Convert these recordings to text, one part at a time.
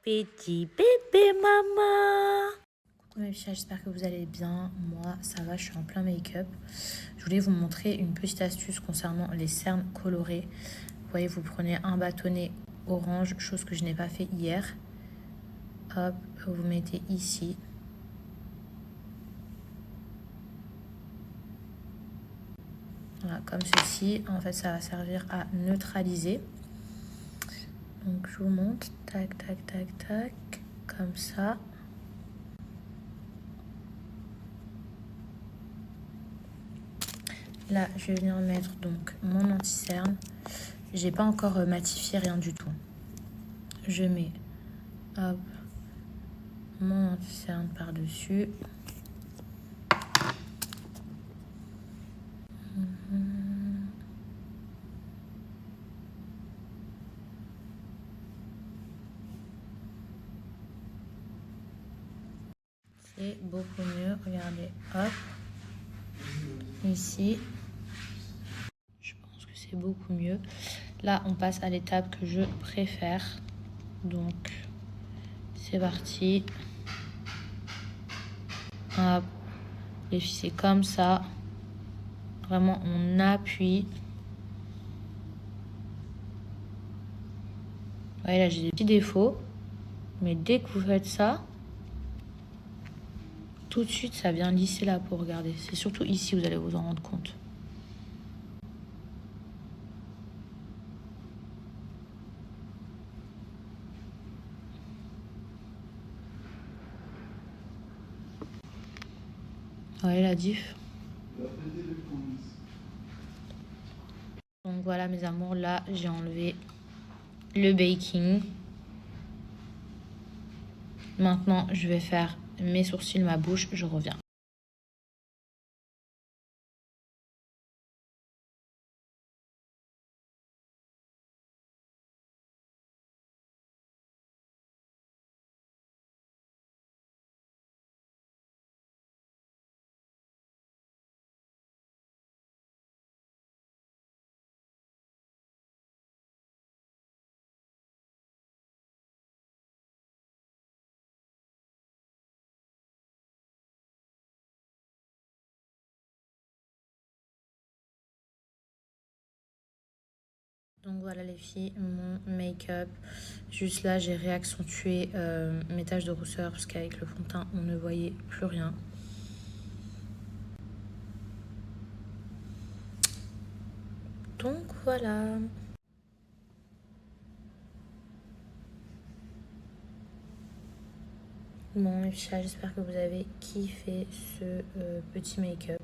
Petit bébé maman. Coucou mes filles, j'espère que vous allez bien. Moi, ça va, je suis en plein make-up. Je voulais vous montrer une petite astuce concernant les cernes colorées. Vous voyez, vous prenez un bâtonnet orange, chose que je n'ai pas fait hier. Hop, vous mettez ici. Voilà, comme ceci. En fait, ça va servir à neutraliser. Donc, je vous montre. Tac, tac, tac, tac. Comme ça. Là, je vais venir mettre donc mon anti-cerne. J'ai pas encore matifié rien du tout. Je mets hop, mon anti-cerne par-dessus. C'est beaucoup mieux. Regardez, hop. Ici. Je pense que c'est beaucoup mieux. Là, on passe à l'étape que je préfère. Donc, c'est parti. Hop. Les filles, c'est comme ça. Vraiment, on appuie. Vous voyez, là, j'ai des petits défauts. Mais dès que vous faites ça, tout de suite, ça vient lisser la peau. Regardez, c'est surtout ici vous allez vous en rendre compte. Vous voyez la diff? Donc voilà mes amours, là j'ai enlevé le baking. Maintenant, je vais faire mes sourcils, ma bouche, je reviens. Donc voilà les filles, mon make-up. Juste là, j'ai réaccentué mes taches de rousseur parce qu'avec le fond de teint, on ne voyait plus rien. Donc voilà. Bon les filles, j'espère que vous avez kiffé ce petit make-up.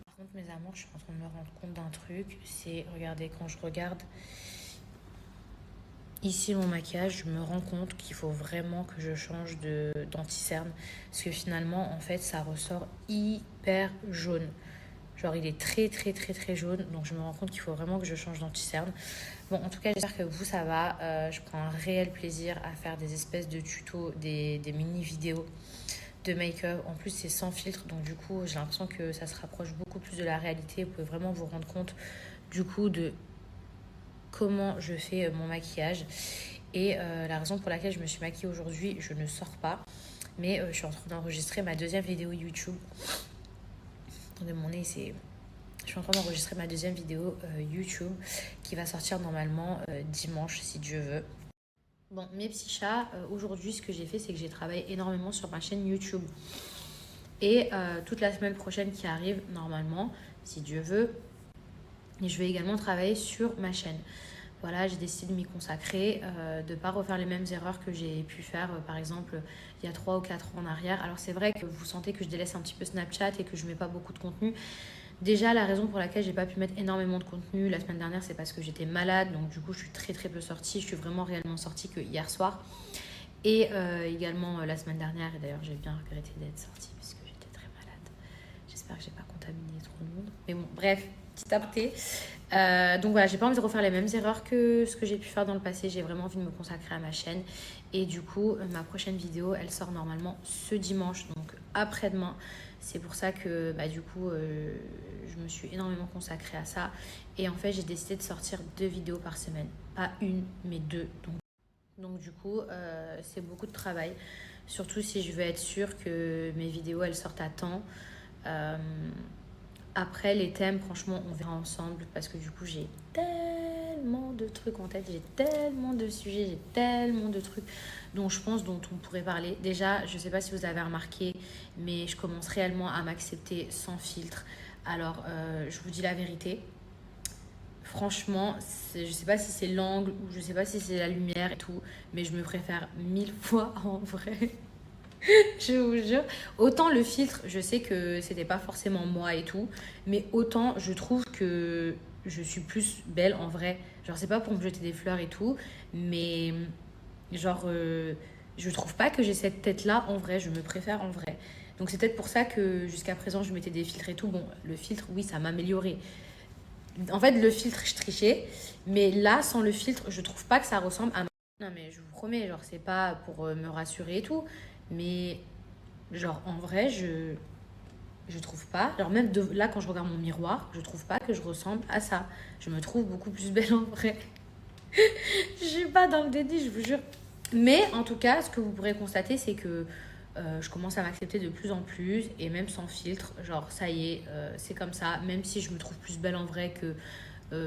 Par contre mes amours, je suis en train de me rendre compte d'un truc. C'est, regardez, quand je regarde ici mon maquillage, je me rends compte qu'il faut vraiment que je change d'anti-cerne. Parce que finalement, en fait, ça ressort hyper jaune. Genre, il est très, très, très, très jaune. Donc, je me rends compte qu'il faut vraiment que je change d'anti-cerne. Bon, en tout cas, j'espère que vous, ça va. Je prends un réel plaisir à faire des espèces de tutos, des mini-vidéos de make-up. En plus, c'est sans filtre. Donc, du coup, j'ai l'impression que ça se rapproche beaucoup plus de la réalité. Vous pouvez vraiment vous rendre compte, du coup, de comment je fais mon maquillage. Et la raison pour laquelle je me suis maquillée aujourd'hui, je ne sors pas. Mais je suis en train d'enregistrer ma deuxième vidéo YouTube. Attendez, mon nez, c'est... Je suis en train d'enregistrer ma deuxième vidéo YouTube qui va sortir normalement dimanche, si Dieu veut. Bon, mes petits chats, aujourd'hui, ce que j'ai fait, c'est que j'ai travaillé énormément sur ma chaîne YouTube. Et toute la semaine prochaine qui arrive, normalement, si Dieu veut, et je vais également travailler sur ma chaîne. Voilà, j'ai décidé de m'y consacrer, de ne pas refaire les mêmes erreurs que j'ai pu faire, par exemple, il y a 3 ou 4 ans en arrière. Alors c'est vrai que vous sentez que je délaisse un petit peu Snapchat et que je ne mets pas beaucoup de contenu. Déjà, la raison pour laquelle j'ai pas pu mettre énormément de contenu la semaine dernière, c'est parce que j'étais malade. Donc du coup, je suis très très peu sortie. Je suis vraiment réellement sortie que hier soir. Et également la semaine dernière. Et d'ailleurs, j'ai bien regretté d'être sortie parce que j'étais très malade. J'espère que j'ai pas contaminé trop de monde. Mais bon, bref, petit aparté. Donc voilà, j'ai pas envie de refaire les mêmes erreurs que ce que j'ai pu faire dans le passé. J'ai vraiment envie de me consacrer à ma chaîne. Et du coup, ma prochaine vidéo, elle sort normalement ce dimanche, donc après-demain, C'est pour ça que bah, du coup, je me suis énormément consacrée à ça. Et en fait, j'ai décidé de sortir 2 vidéos par semaine. Pas une, mais 2. Donc du coup, c'est beaucoup de travail. Surtout si je veux être sûre que mes vidéos, elles sortent à temps. Euh, Après, les thèmes, franchement, on verra ensemble. Parce que du coup, j'ai tellement de trucs en tête. J'ai tellement de sujets, j'ai tellement de trucs dont je pense, dont on pourrait parler. Déjà, je ne sais pas si vous avez remarqué, mais je commence réellement à m'accepter sans filtre. Alors, je vous dis la vérité. Franchement, je sais pas si c'est l'angle ou je sais pas si c'est la lumière et tout, mais je me préfère 1000 fois en vrai. Je vous jure. Autant le filtre, je sais que c'était pas forcément moi et tout, mais autant je trouve que je suis plus belle en vrai. Genre, c'est pas pour me jeter des fleurs et tout, mais genre, je trouve pas que j'ai cette tête-là en vrai. Je me préfère en vrai. Donc, c'est peut-être pour ça que jusqu'à présent, je mettais des filtres et tout. Bon, le filtre, oui, ça m'a amélioré. En fait, le filtre, je trichais. Mais là, sans le filtre, je trouve pas que ça ressemble à... Non, mais je vous promets, genre, c'est pas pour me rassurer et tout. Mais, genre, en vrai, je trouve pas. Genre, même là, quand je regarde mon miroir, je trouve pas que je ressemble à ça. Je me trouve beaucoup plus belle en vrai. Je suis pas dans le déni, je vous jure. Mais en tout cas, ce que vous pourrez constater, c'est que je commence à m'accepter de plus en plus et même sans filtre. Genre, ça y est, c'est comme ça. Même si je me trouve plus belle en vrai que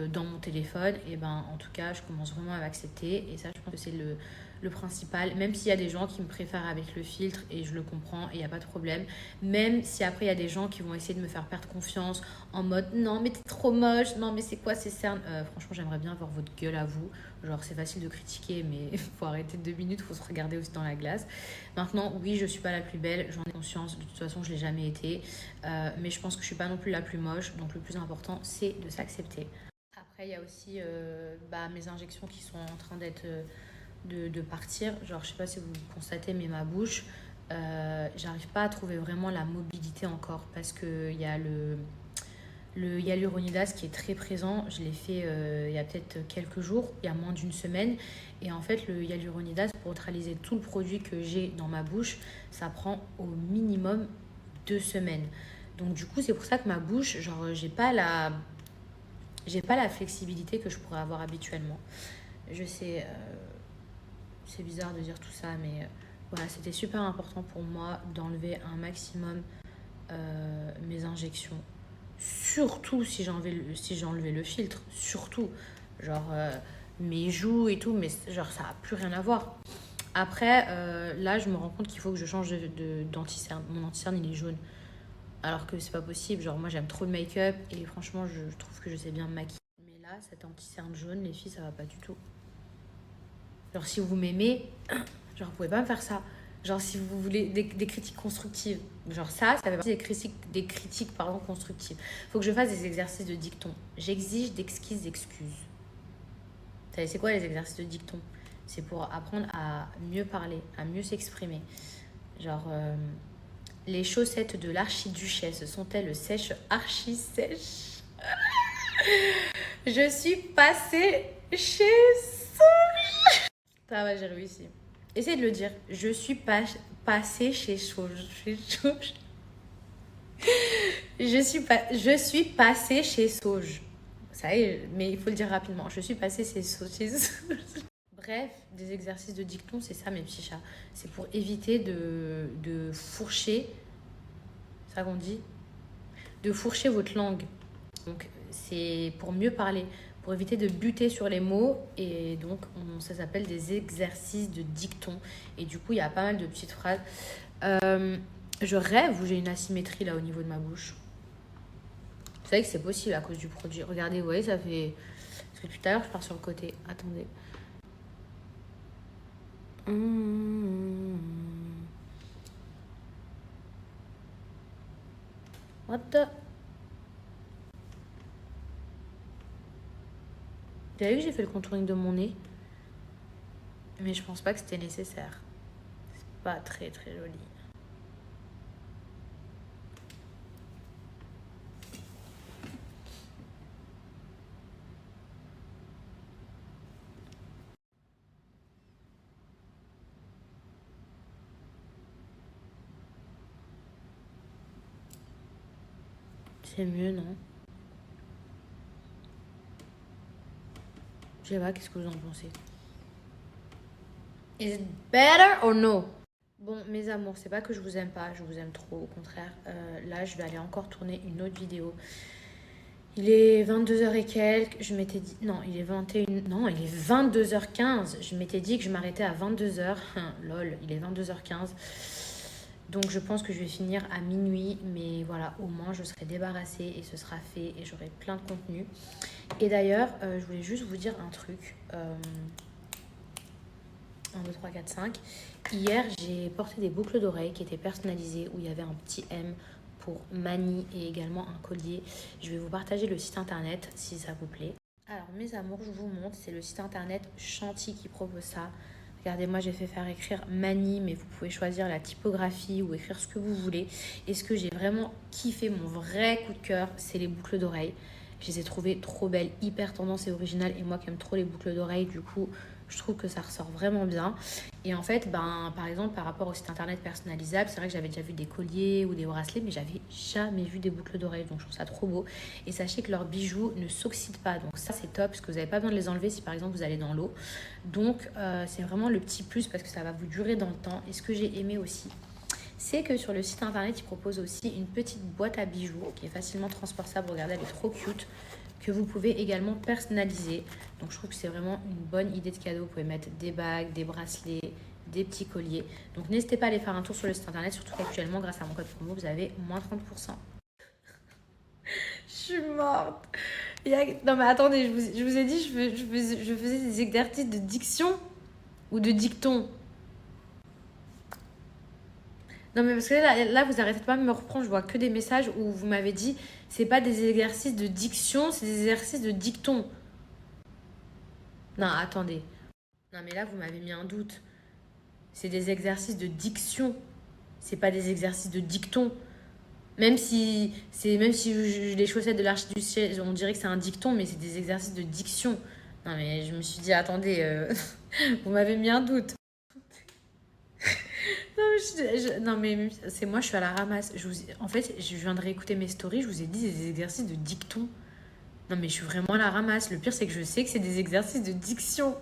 dans mon téléphone, et ben en tout cas, je commence vraiment à m'accepter. Et ça, je pense que c'est le principal. Même s'il y a des gens qui me préfèrent avec le filtre et je le comprends et il n'y a pas de problème. Même si après, il y a des gens qui vont essayer de me faire perdre confiance en mode non, mais t'es trop moche, non, mais c'est quoi ces cernes. Franchement, j'aimerais bien voir votre gueule à vous. Genre, c'est facile de critiquer, mais il faut arrêter 2 minutes, il faut se regarder aussi dans la glace. Maintenant, oui, je suis pas la plus belle, j'en ai conscience. De toute façon, je l'ai jamais été. Mais je pense que je suis pas non plus la plus moche. Donc, le plus important, c'est de s'accepter. Après, il y a aussi bah, mes injections qui sont en train d'être de partir. Genre, je sais pas si vous constatez, mais ma bouche, j'arrive pas à trouver vraiment la mobilité encore parce que il y a le hyaluronidas qui est très présent. Je l'ai fait il y a peut-être quelques jours, il y a moins d'une semaine. Et en fait, le hyaluronidas, pour neutraliser tout le produit que j'ai dans ma bouche, ça prend au minimum 2 semaines. Donc du coup, c'est pour ça que ma bouche, genre, j'ai pas la flexibilité que je pourrais avoir habituellement. Je sais, c'est bizarre de dire tout ça, mais voilà, c'était super important pour moi d'enlever un maximum mes injections. Surtout si j'ai enlevé le filtre. Surtout. Genre, mes joues et tout, mais genre, ça n'a plus rien à voir. Après, là, je me rends compte qu'il faut que je change d'anti-cerne. Mon anti-cerne, il est jaune. Alors que c'est pas possible. Genre, moi, j'aime trop le make-up et franchement, je trouve que je sais bien me maquiller. Mais là, cet anti-cerne jaune, les filles, ça va pas du tout. Genre, si vous m'aimez, genre, vous pouvez pas me faire ça. Genre, si vous voulez des critiques constructives. Genre, ça fait partie des critiques pardon, constructives. Faut que je fasse des exercices de dicton. J'exige d'exquises excuses. Vous savez, c'est quoi les exercices de dicton? C'est pour apprendre à mieux parler, à mieux s'exprimer. Genre, les chaussettes de l'archiduchesse sont-elles sèches, archi sèches? Je suis passée chez ça va, j'ai réussi. Essayez de le dire. Je suis passée chez Sauge. Je suis passée chez Sauge. Ça y est, mais il faut le dire rapidement. Je suis passée chez Sauge. Bref, des exercices de dicton, c'est ça mes petits chats. C'est pour éviter de fourcher, c'est ça qu'on dit, de fourcher votre langue. Donc c'est pour mieux parler, pour éviter de buter sur les mots. Et donc ça s'appelle des exercices de dicton. Et du coup, il y a pas mal de petites phrases. Je rêve où j'ai une asymétrie là au niveau de ma bouche. Vous savez que c'est possible à cause du produit. Regardez, vous voyez, ça fait... Parce que tout à l'heure, je pars sur le côté. Attendez. What the... Vous avez vu que j'ai fait le contouring de mon nez? Mais je pense pas que c'était nécessaire. C'est pas très très joli. C'est mieux, non? Je sais pas, qu'est-ce que vous en pensez? Is it better or no? Bon, mes amours, c'est pas que je vous aime pas, je vous aime trop, au contraire. Là, je vais aller encore tourner une autre vidéo. Il est 22h et quelques, je m'étais dit... Non, il est 21... Non, il est 22h15. Je m'étais dit que je m'arrêtais à 22h. Lol, il est 22h15. Donc je pense que je vais finir à minuit, mais voilà, au moins je serai débarrassée et ce sera fait et j'aurai plein de contenu. Et d'ailleurs, je voulais juste vous dire un truc. 1, 2, 3, 4, 5. Hier, j'ai porté des boucles d'oreilles qui étaient personnalisées où il y avait un petit M pour Mani et également un collier. Je vais vous partager le site internet si ça vous plaît. Alors mes amours, je vous montre, c'est le site internet Chanty qui propose ça. Regardez, moi j'ai fait faire écrire Mani, mais vous pouvez choisir la typographie ou écrire ce que vous voulez. Et ce que j'ai vraiment kiffé, mon vrai coup de cœur, c'est les boucles d'oreilles. Je les ai trouvées trop belles, hyper tendance et originales. Et moi qui aime trop les boucles d'oreilles, du coup, je trouve que ça ressort vraiment bien. Et en fait, par exemple, par rapport au site internet personnalisable, c'est vrai que j'avais déjà vu des colliers ou des bracelets, mais j'avais jamais vu des boucles d'oreilles. Donc je trouve ça trop beau. Et sachez que leurs bijoux ne s'oxydent pas. Donc ça, c'est top parce que vous n'avez pas besoin de les enlever si par exemple vous allez dans l'eau. Donc c'est vraiment le petit plus parce que ça va vous durer dans le temps. Et ce que j'ai aimé aussi, c'est que sur le site internet, ils proposent aussi une petite boîte à bijoux qui est facilement transportable. Regardez, elle est trop cute, que vous pouvez également personnaliser. Donc je trouve que c'est vraiment une bonne idée de cadeau. Vous pouvez mettre des bagues, des bracelets, des petits colliers. Donc n'hésitez pas à aller faire un tour sur le site internet, surtout qu'actuellement, grâce à mon code promo, vous avez moins 30%. Je suis morte. Non mais attendez, je vous ai dit, je faisais des exercices de diction ou de dicton. Non mais parce que là vous arrêtez pas de me reprendre, je vois que des messages où vous m'avez dit c'est pas des exercices de diction, c'est des exercices de dicton. Non, attendez. Non mais là vous m'avez mis un doute. C'est des exercices de diction. C'est pas des exercices de dicton. Même si les chaussettes de l'archiduchesse, on dirait que c'est un dicton, mais c'est des exercices de diction. Non mais je me suis dit attendez, vous m'avez mis un doute. Non, mais c'est moi, je suis à la ramasse. En fait, je viens de réécouter mes stories, je vous ai dit des exercices de dicton. Non, mais je suis vraiment à la ramasse. Le pire, c'est que je sais que c'est des exercices de diction.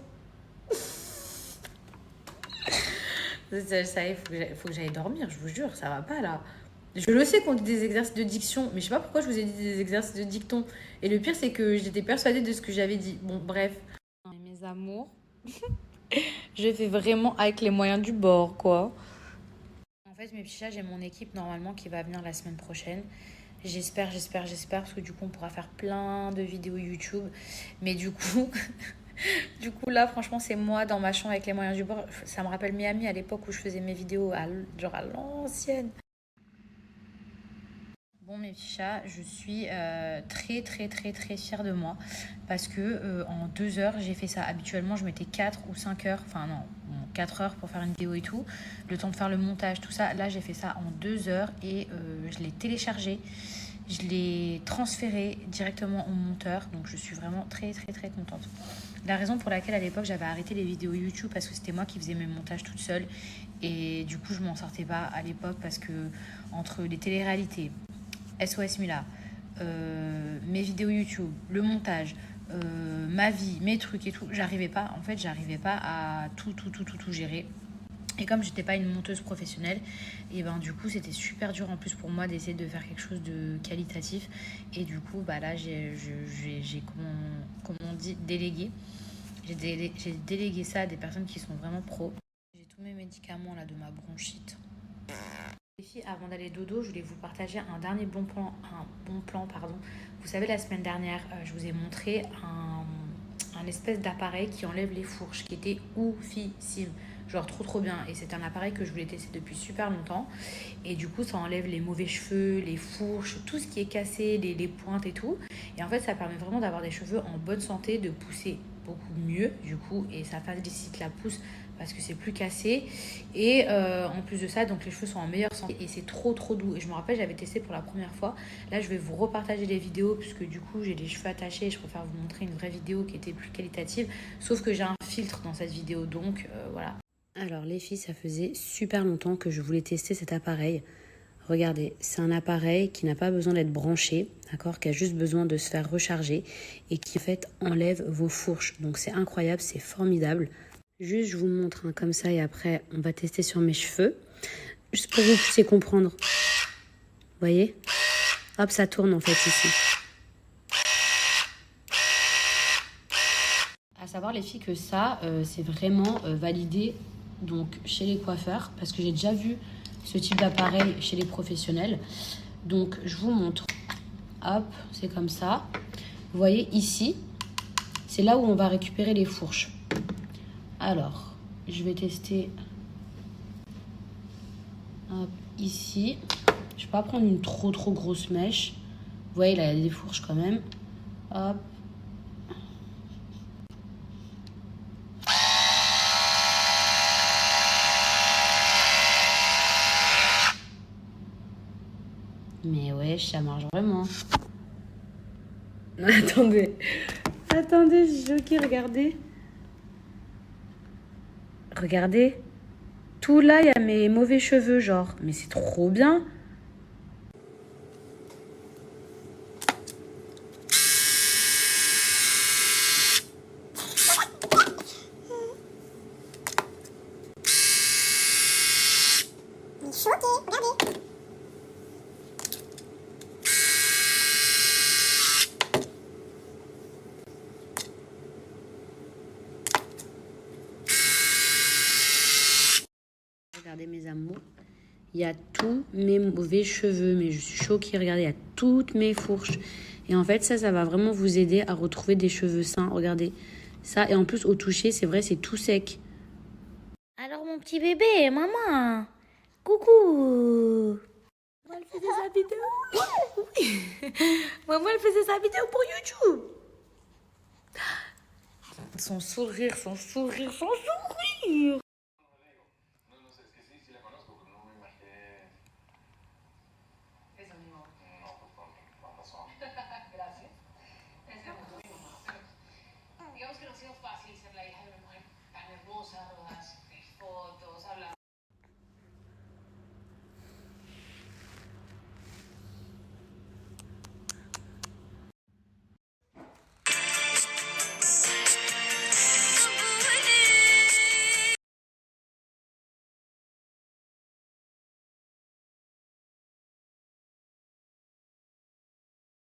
Ça y est, faut que j'aille dormir, je vous jure, ça va pas là. Je le sais qu'on dit des exercices de diction, mais je sais pas pourquoi je vous ai dit des exercices de dicton. Et le pire, c'est que j'étais persuadée de ce que j'avais dit. Bon, bref. Mes amours, je fais vraiment avec les moyens du bord, quoi. En fait, mes petits chats, j'ai mon équipe normalement qui va venir la semaine prochaine. J'espère, parce que du coup, on pourra faire plein de vidéos YouTube. Mais du coup, du coup là, franchement, c'est moi dans ma chambre avec les moyens du bord. Ça me rappelle Miami à l'époque où je faisais mes vidéos genre à l'ancienne. Bon, mes petits chats, je suis très, très, très, très fière de moi parce que en 2 heures, j'ai fait ça. Habituellement, je mettais 4 ou 5 heures, enfin non, 4 heures pour faire une vidéo et tout. Le temps de faire le montage, tout ça. Là, j'ai fait ça en 2 heures et je l'ai téléchargé. Je l'ai transféré directement au monteur. Donc, je suis vraiment très, très, très contente. La raison pour laquelle à l'époque, j'avais arrêté les vidéos YouTube parce que c'était moi qui faisais mes montages toute seule. Et du coup, je m'en sortais pas à l'époque parce que entre les téléréalités, SOS Mila, mes vidéos YouTube, le montage, ma vie, mes trucs et tout, j'arrivais pas à tout gérer. Et comme j'étais pas une monteuse professionnelle, et ben du coup c'était super dur en plus pour moi d'essayer de faire quelque chose de qualitatif. Et du coup bah là j'ai comment on dit, délégué. J'ai délégué ça à des personnes qui sont vraiment pros. J'ai tous mes médicaments là de ma bronchite. Les filles, avant d'aller dodo, je voulais vous partager un dernier bon plan, pardon. Vous savez, la semaine dernière, je vous ai montré un espèce d'appareil qui enlève les fourches, qui était oufissime. Genre trop bien. Et c'est un appareil que je voulais tester depuis super longtemps. Et du coup, ça enlève les mauvais cheveux, les fourches, tout ce qui est cassé, les pointes et tout. Et en fait, ça permet vraiment d'avoir des cheveux en bonne santé, de pousser beaucoup mieux du coup. Et ça facilite la pousse parce que c'est plus cassé. Et en plus de ça, donc les cheveux sont en meilleure santé et c'est trop doux. Et je me rappelle, j'avais testé pour la première fois. Là, je vais vous repartager les vidéos puisque du coup, j'ai les cheveux attachés et je préfère vous montrer une vraie vidéo qui était plus qualitative. Sauf que j'ai un filtre dans cette vidéo, donc voilà. Alors les filles, ça faisait super longtemps que je voulais tester cet appareil. Regardez, c'est un appareil qui n'a pas besoin d'être branché, d'accord, qui a juste besoin de se faire recharger et qui en fait enlève vos fourches. Donc c'est incroyable, c'est formidable. Juste, je vous montre comme ça et après, on va tester sur mes cheveux. Juste pour que vous puissiez comprendre. Vous voyez? Hop, ça tourne en fait ici. À savoir les filles que ça, c'est vraiment validé donc, chez les coiffeurs parce que j'ai déjà vu ce type d'appareil chez les professionnels. Donc je vous montre. Hop, c'est comme ça. Vous voyez ici, c'est là où on va récupérer les fourches. Alors, je vais tester hop, ici. Je ne vais pas prendre une trop grosse mèche. Vous voyez, là, il y a des fourches quand même. Hop. Mais ouais, ça marche vraiment. Attendez. Attendez, je suis choquée, regardez. Regardez. Tout là, il y a mes mauvais cheveux, genre. Mais c'est trop bien. Choquée, regardez. Regardez mes amours. Il y a tous mes mauvais cheveux, mais je suis choquée. Regardez, il y a toutes mes fourches. Et en fait, ça va vraiment vous aider à retrouver des cheveux sains. Regardez ça. Et en plus, au toucher, c'est vrai, c'est tout sec. Alors mon petit bébé, maman, coucou. Maman, elle faisait sa vidéo. Oui. Maman, elle faisait sa vidéo pour YouTube. Son sourire, son sourire, son sourire. No sé, es que sí, sí la conozco, pero no me imaginé. Eso mismo. No, pues con razón. Gracias. Ese es muy mamá. Digamos que no ha sido fácil ser la hija de una mujer tan hermosa, rodas fotos, hablar